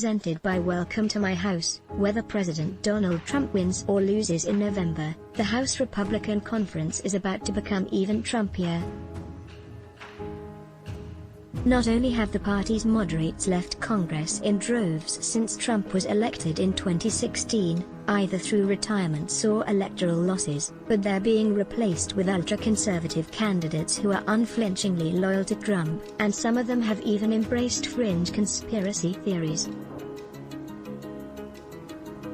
presented by Welcome to My House. Whether President Donald Trump wins or loses in November, the House Republican Conference is about to become even Trumpier. Not only have the party's moderates left Congress in droves since Trump was elected in 2016, either through retirements or electoral losses, but they're being replaced with ultra-conservative candidates who are unflinchingly loyal to Trump, and some of them have even embraced fringe conspiracy theories.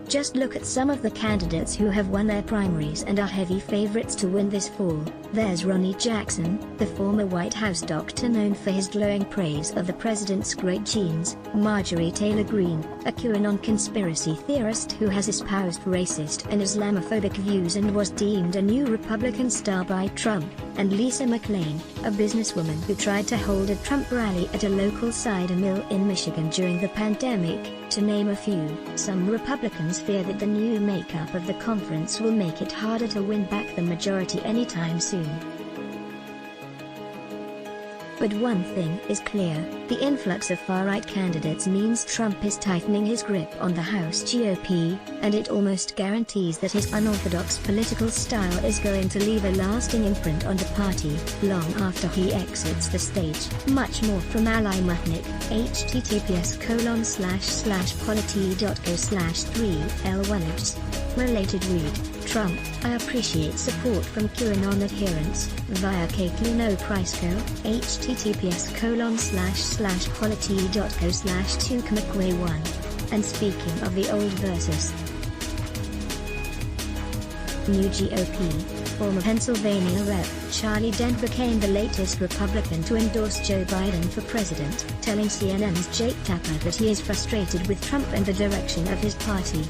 Just look at some of the candidates who have won their primaries and are heavy favorites to win this fall. There's Ronny Jackson, the former White House doctor known for his glowing praise of the president's great genes; Marjorie Taylor Greene, a QAnon conspiracy theorist who has espoused racist and Islamophobic views and was deemed a new Republican star by Trump; and Lisa McClain, a businesswoman who tried to hold a Trump rally at a local cider mill in Michigan during the pandemic, to name a few. Some Republicans fear that the new makeup of the conference will make it harder to win back the majority anytime soon. But one thing is clear: the influx of far-right candidates means Trump is tightening his grip on the House GOP, and it almost guarantees that his unorthodox political style is going to leave a lasting imprint on the party, long after he exits the stage. Much more from Ally Mutnick, https://polity.go/3L1. Related read: Trump, I appreciate support from QAnon adherents, via Caitlin O'Priceco, https://polity.go/2kmcquay1. And speaking of the old versus new GOP, former Pennsylvania Rep. Charlie Dent became the latest Republican to endorse Joe Biden for president, telling CNN's Jake Tapper that he is frustrated with Trump and the direction of his party.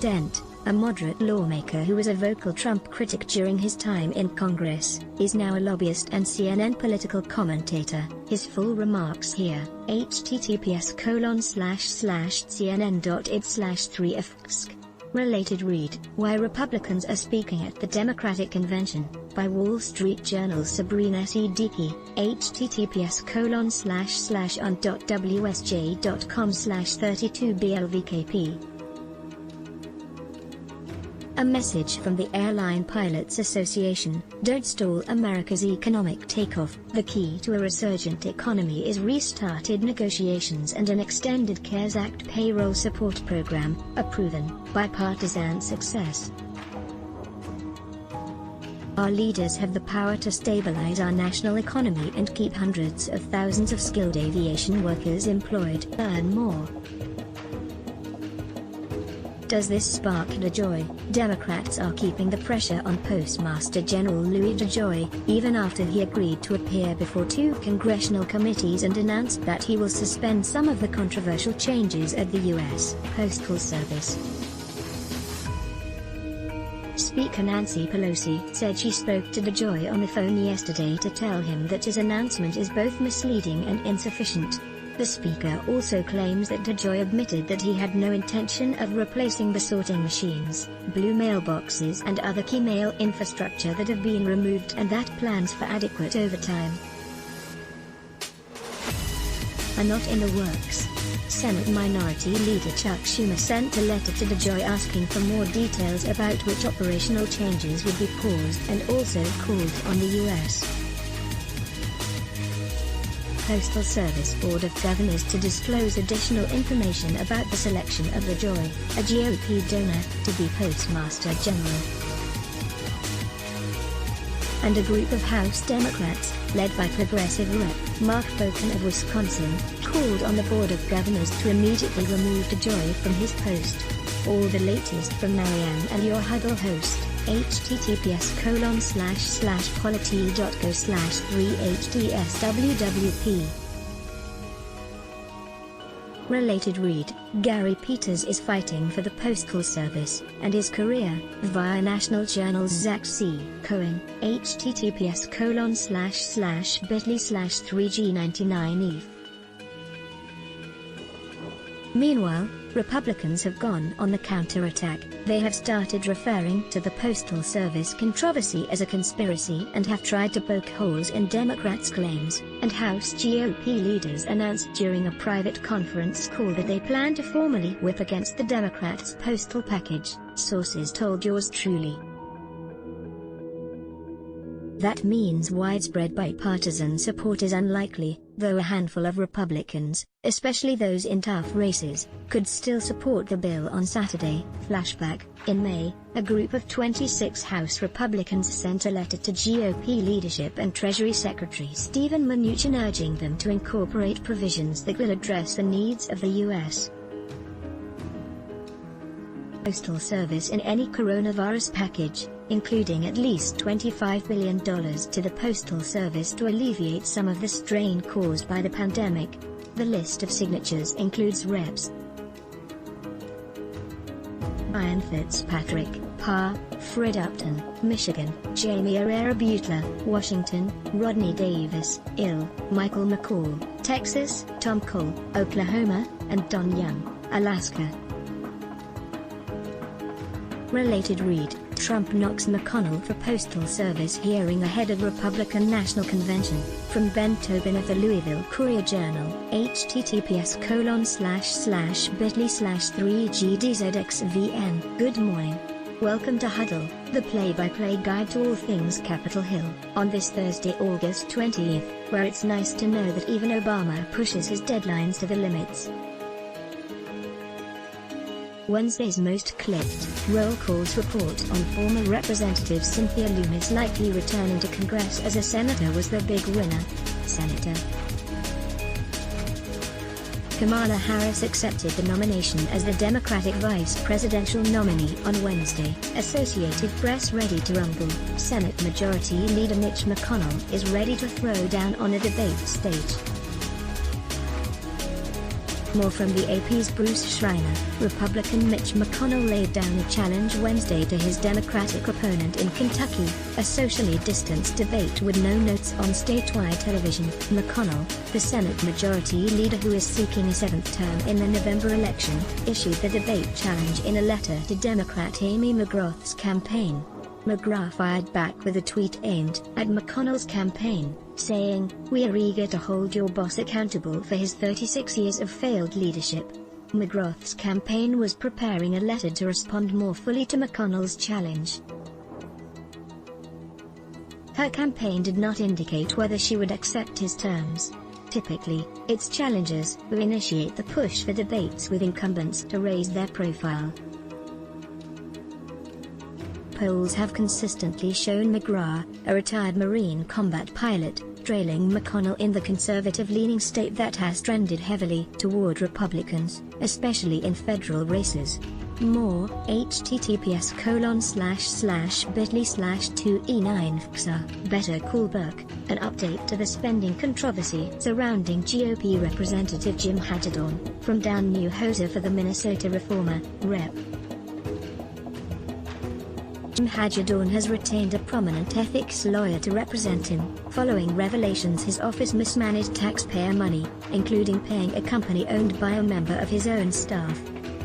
Dent, a moderate lawmaker who was a vocal Trump critic during his time in Congress, is now a lobbyist and CNN political commentator. His full remarks here: https://cnn.id/3fsk. Related read: Why Republicans Are Speaking at the Democratic Convention, by Wall Street Journal's Sabrina Siddiqui, https://on.wsj.com/32blvkp. A message from the Airline Pilots Association: Don't stall America's economic takeoff. The key to a resurgent economy is restarted negotiations and an extended CARES Act payroll support program, a proven, bipartisan success. Our leaders have the power to stabilize our national economy and keep hundreds of thousands of skilled aviation workers employed. Earn more. Does this spark DeJoy? Democrats are keeping the pressure on Postmaster General Louis DeJoy, even after he agreed to appear before 2 congressional committees and announced that he will suspend some of the controversial changes at the U.S. Postal Service. Speaker Nancy Pelosi said she spoke to DeJoy on the phone yesterday to tell him that his announcement is both misleading and insufficient. The speaker also claims that DeJoy admitted that he had no intention of replacing the sorting machines, blue mailboxes and other key mail infrastructure that have been removed, and that plans for adequate overtime are not in the works. Senate Minority Leader Chuck Schumer sent a letter to DeJoy asking for more details about which operational changes would be paused, and also called on the U.S. Postal Service Board of Governors to disclose additional information about the selection of DeJoy, a GOP donor, to be Postmaster General. And a group of House Democrats, led by Progressive Rep. Mark Bocan of Wisconsin, called on the Board of Governors to immediately remove DeJoy from his post. All the latest from Marianne and your Huddle host, https://polity.go/3HDSWWP. Related read: Gary Peters is fighting for the Postal Service and his career, via National Journal's Zach C. Cohen, https://bit.ly/3G99eth. Meanwhile, Republicans have gone on the counterattack. They have started referring to the Postal Service controversy as a conspiracy and have tried to poke holes in Democrats' claims, and House GOP leaders announced during a private conference call that they plan to formally whip against the Democrats' postal package, sources told yours truly. That means widespread bipartisan support is unlikely, though a handful of Republicans, especially those in tough races, could still support the bill on Saturday. Flashback: in May, a group of 26 House Republicans sent a letter to GOP leadership and Treasury Secretary Steven Mnuchin urging them to incorporate provisions that will address the needs of the U.S. Postal Service in any coronavirus package, including at least $25 billion to the Postal Service to alleviate some of the strain caused by the pandemic. The list of signatures includes Reps. Brian Fitzpatrick, PA, Fred Upton, Michigan; Jamie Herrera Butler, Washington; Rodney Davis, Ill; Michael McCall, Texas; Tom Cole, Oklahoma; and Don Young, Alaska. Related read: Trump knocks McConnell for Postal Service hearing ahead of Republican National Convention. From Ben Tobin of the Louisville Courier-Journal, https://bit.ly/3gdzxvn. Good morning. Welcome to Huddle, the play-by-play guide to all things Capitol Hill, on this Thursday, August 20th, where it's nice to know that even Obama pushes his deadlines to the limits. Wednesday's most clicked roll calls report on former Representative Cynthia Lummis likely returning to Congress as a senator was the big winner. Senator Kamala Harris accepted the nomination as the Democratic vice presidential nominee on Wednesday. Associated Press ready to rumble. Senate Majority Leader Mitch McConnell is ready to throw down on a debate stage. More from the AP's Bruce Schreiner. Republican Mitch McConnell laid down a challenge Wednesday to his Democratic opponent in Kentucky, a socially distanced debate with no notes on statewide television. McConnell, the Senate Majority Leader who is seeking a seventh term in the November election, issued the debate challenge in a letter to Democrat Amy McGrath's campaign. McGrath fired back with a tweet aimed at McConnell's campaign, saying, "We are eager to hold your boss accountable for his 36 years of failed leadership." McGrath's campaign was preparing a letter to respond more fully to McConnell's challenge. Her campaign did not indicate whether she would accept his terms. Typically, it's challengers who initiate the push for debates with incumbents to raise their profile. Polls have consistently shown McGrath, a retired Marine combat pilot, trailing McConnell in the conservative-leaning state that has trended heavily toward Republicans, especially in federal races. More, https://bit.ly/2e9fxa. Better Call Burke, an update to the spending controversy surrounding GOP Representative Jim Hagedorn, from Dan Neuhauser for the Minnesota Reformer, Rep. Jim Hagedorn has retained a prominent ethics lawyer to represent him, following revelations his office mismanaged taxpayer money, including paying a company owned by a member of his own staff.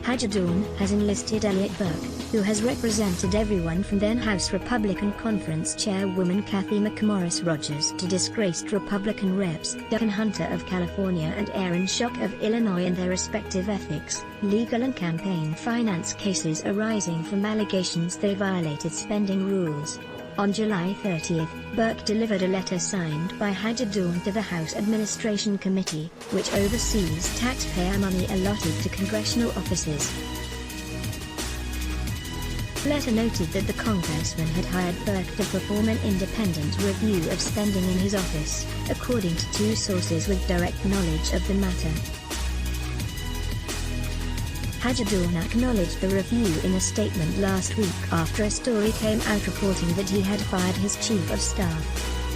Hagedorn has enlisted Elliot Burke, who has represented everyone from then House Republican Conference Chairwoman Kathy McMorris Rodgers to disgraced Republican reps Duncan Hunter of California and Aaron Schock of Illinois in their respective ethics, legal and campaign finance cases arising from allegations they violated spending rules. On July 30, Burke delivered a letter signed by Hagedorn to the House Administration Committee, which oversees taxpayer money allotted to congressional offices. The letter noted that the congressman had hired Burke to perform an independent review of spending in his office, according to two sources with direct knowledge of the matter. Hagedorn acknowledged the review in a statement last week after a story came out reporting that he had fired his chief of staff.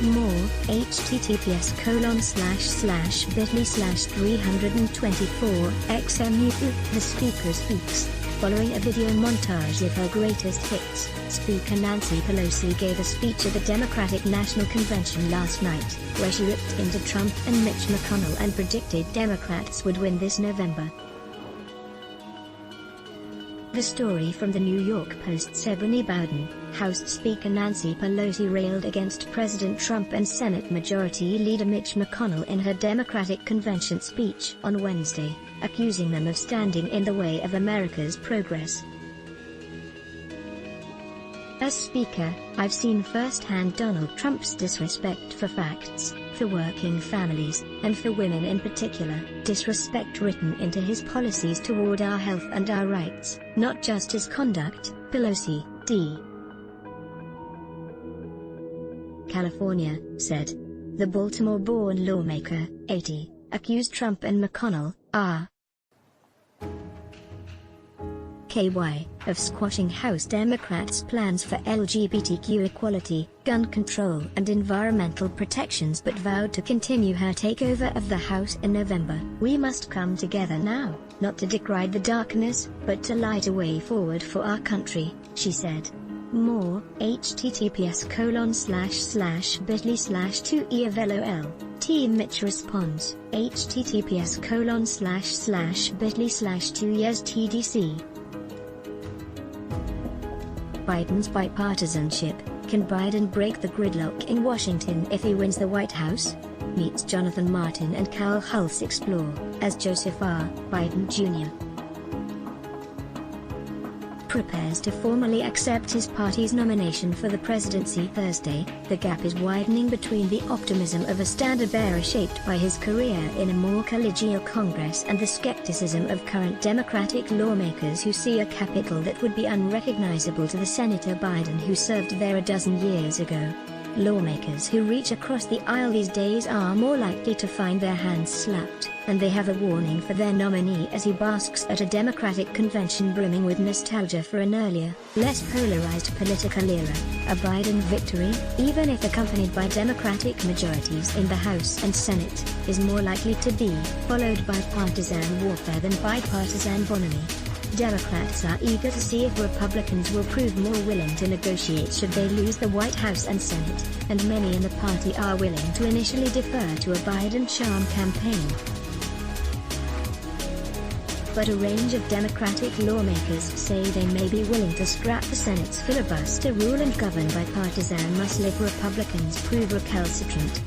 More, https://bit.ly/324xmu. The Speaker speaks. Following a video montage of her greatest hits, Speaker Nancy Pelosi gave a speech at the Democratic National Convention last night, where she ripped into Trump and Mitch McConnell and predicted Democrats would win this November. The story from the New York Post's Ebony Bowden. House Speaker Nancy Pelosi railed against President Trump and Senate Majority Leader Mitch McConnell in her Democratic convention speech on Wednesday, accusing them of standing in the way of America's progress. As Speaker, I've seen firsthand Donald Trump's disrespect for facts, for working families, and for women in particular, disrespect written into his policies toward our health and our rights, not just his conduct, Pelosi, D. California, said. The Baltimore-born lawmaker, 80, accused Trump and McConnell, KY, of squashing House Democrats' plans for LGBTQ equality, gun control and environmental protections, but vowed to continue her takeover of the House in November. We must come together now, not to deride the darkness, but to light a way forward for our country, she said. More, https://bit.ly/2eVLOL. Team Mitch responds, https://bit.ly/2YesTDC. Biden's bipartisanship. Can Biden break the gridlock in Washington if he wins the White House? Meets Jonathan Martin and Cal Hulse explore, as Joseph R. Biden Jr. prepares to formally accept his party's nomination for the presidency Thursday. The gap is widening between the optimism of a standard-bearer shaped by his career in a more collegial Congress and the skepticism of current Democratic lawmakers who see a Capitol that would be unrecognizable to the Senator Biden who served there a dozen years ago. Lawmakers who reach across the aisle these days are more likely to find their hands slapped, and they have a warning for their nominee as he basks at a Democratic convention brimming with nostalgia for an earlier, less polarized political era. A Biden victory, even if accompanied by Democratic majorities in the House and Senate, is more likely to be followed by partisan warfare than bipartisan bonhomie. Democrats are eager to see if Republicans will prove more willing to negotiate should they lose the White House and Senate, and many in the party are willing to initially defer to a Biden charm campaign. But a range of Democratic lawmakers say they may be willing to scrap the Senate's filibuster rule and govern bipartisan muscle if Republicans prove recalcitrant.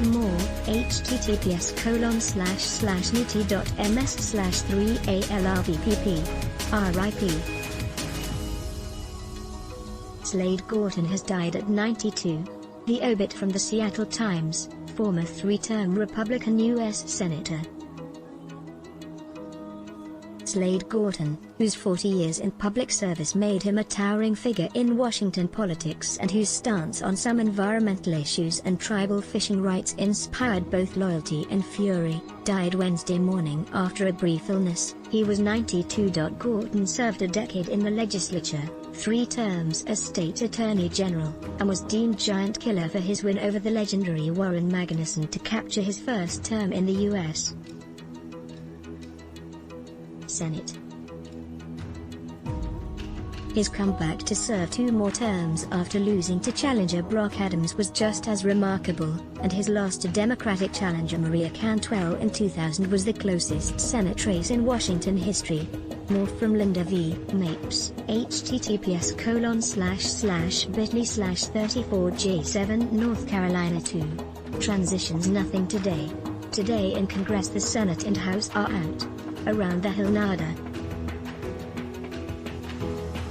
More, https://niti.ms/3alrvpp. RIP. Slade Gorton has died at 92. The obit from the Seattle Times, former three-term Republican U.S. Senator. Slade Gorton, whose 40 years in public service made him a towering figure in Washington politics and whose stance on some environmental issues and tribal fishing rights inspired both loyalty and fury, died Wednesday morning after a brief illness. He was 92. Gorton served a decade in the legislature, 3 terms as state attorney general, and was deemed giant killer for his win over the legendary Warren Magnuson to capture his first term in the U.S. Senate. His comeback to serve 2 more terms after losing to challenger Brock Adams was just as remarkable, and his loss to Democratic challenger Maria Cantwell in 2000 was the closest Senate race in Washington history. More from Linda V. Mapes, https://bit.ly/34J7 North Carolina 2. Transitions nothing today. Today in Congress the Senate and House are out. Around the Hill nada.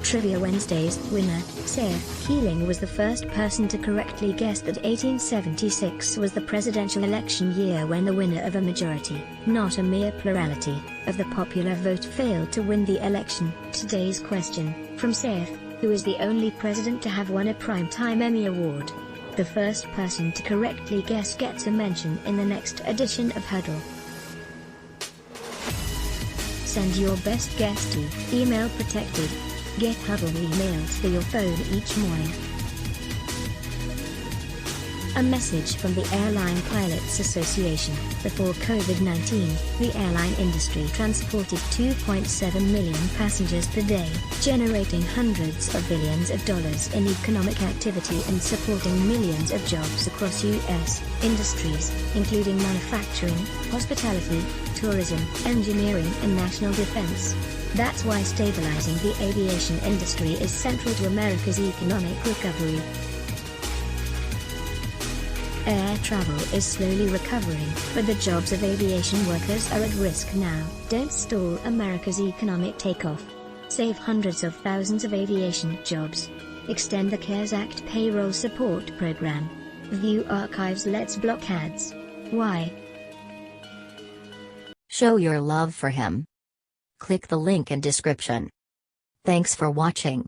Trivia Wednesday's winner, Seth Keeling, was the first person to correctly guess that 1876 was the presidential election year when the winner of a majority, not a mere plurality, of the popular vote failed to win the election. Today's question, from Seth, who is the only president to have won a Primetime Emmy Award. The first person to correctly guess gets a mention in the next edition of Huddle. Send your best guess to email protected. Get Huddle emailed to your phone each morning. A message from the Airline Pilots Association. Before COVID-19, the airline industry transported 2.7 million passengers per day, generating hundreds of billions of dollars in economic activity and supporting millions of jobs across U.S. industries, including manufacturing, hospitality, tourism, engineering and national defense. That's why stabilizing the aviation industry is central to America's economic recovery. Air travel is slowly recovering, but the jobs of aviation workers are at risk now. Don't stall America's economic takeoff. Save hundreds of thousands of aviation jobs. Extend the CARES Act payroll support program. View archives. Let's block ads. Why? Show your love for him. Click the link in description. Thanks for watching.